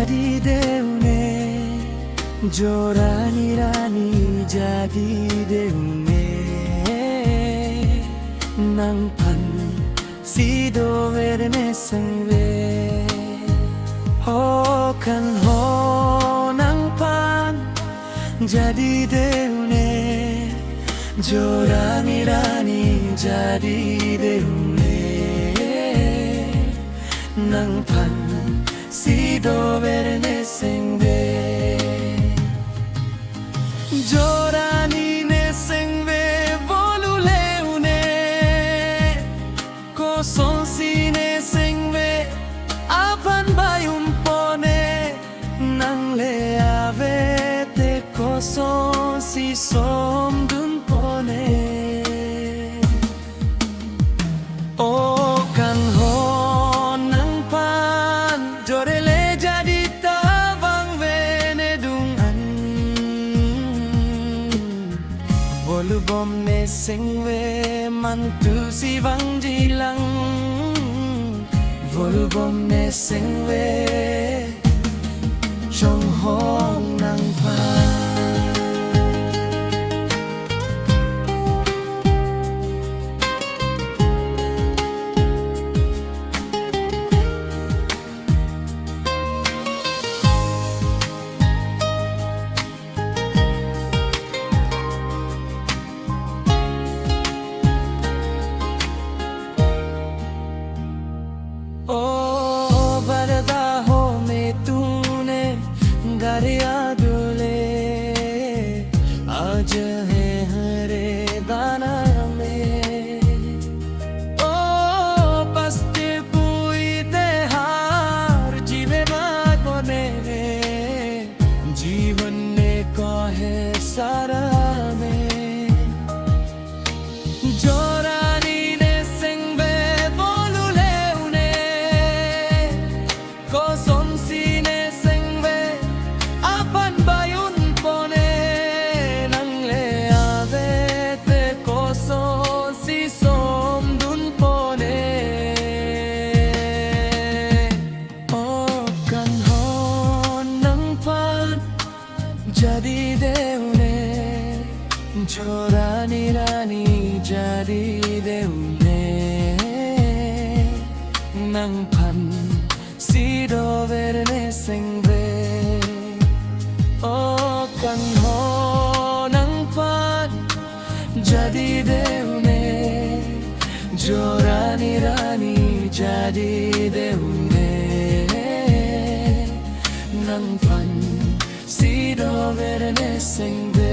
jadi deune jo rani rani jadi deune nang pan si do verne sangve ho kan ho nang pan jadi deune jo rani rani jadi deune nang pan si do verne sangve jo rani ne sangve volu leune ko son si ne sangve apan bayum pone nang le ave te ko son si som dun pone o kan ho nang pan jore le jadi tabang vene dung an bolu bom ne singve mantu si vang jilang bolu bom ne singve trong hong nang pan आज है हरे दाना में ओ पस्ते पुई ते हार जीवे बात बने जीवन ने कहे सारा में जो रानी ने सिंगवे बोलू ले उन्हें को सोंसी ने सिंगवे अपन बायुन पोने jadi deune jo rani rani jadi deune nang pan si do verne singve o kan ho nang pan jadi deune jo rani rani jadi deune nang pan si do verne singve